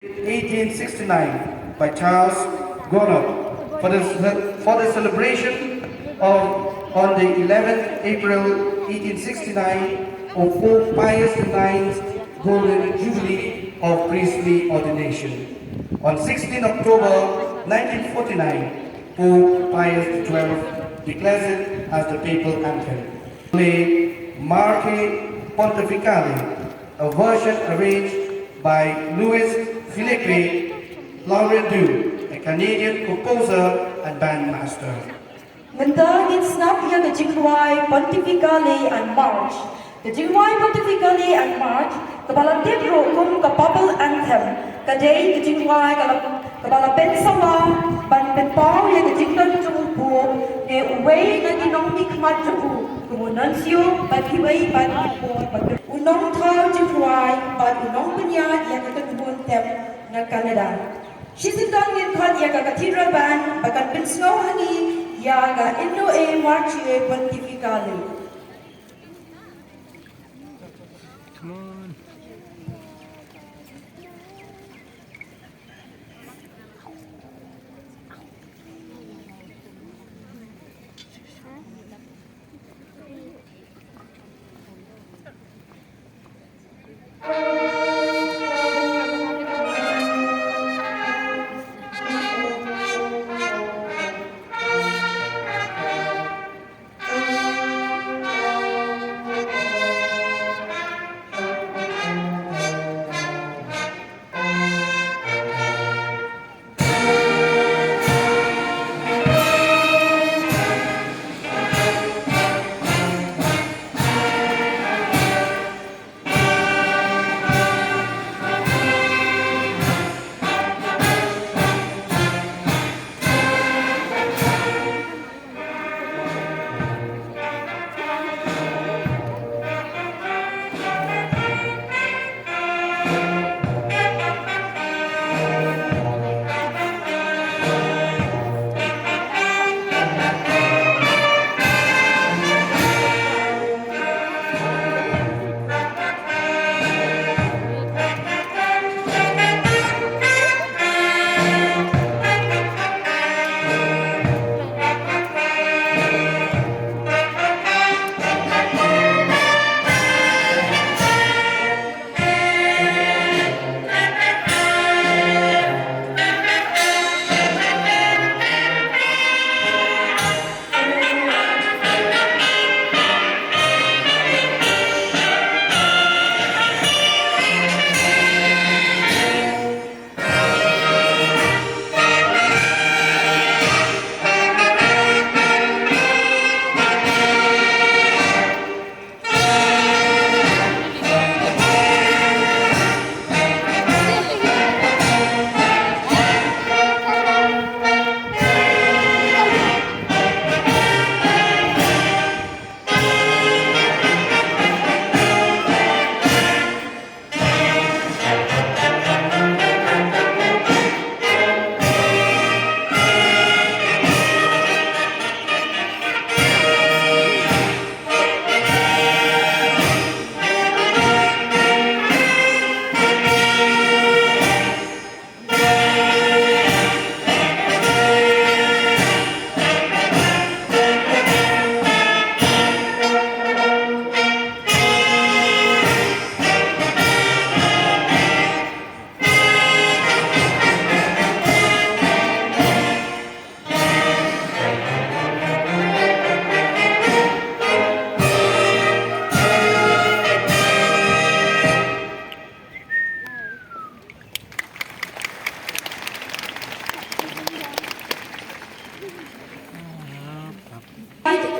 1869 by Charles Gounod for the celebration of on the 11th April 1869 of Pope Pius IX's Golden Jubilee of priestly ordination. On 16 October 1949, Pope Pius XII declares it as the papal anthem. Play Marche Pontificale, a version arranged by Louis Philippe Laurendeau, a Canadian composer and bandmaster. Mentang snap ia ke Jingrwai Pontificale and March. The Jingrwai Pontificale and March, kepala Cathedral kum ke papal anthem. Kadai ke Jingrwai kepala pensawa ban penpau ia ke Jingrwai jumpu ne uwei na dinong nikmat jumpu. Kemunansiu bagi wei ban ibu unong tau Jingrwai ban unong penyat ia ke kebun tem na Canada. Sisintang yang kat ia ke Cathedral ban bakan pensnow hani ia ke Indo March Pontificale. Come on.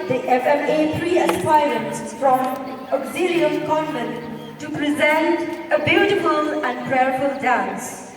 The FMA 3 aspirants from Auxilium Convent to present a beautiful and prayerful dance.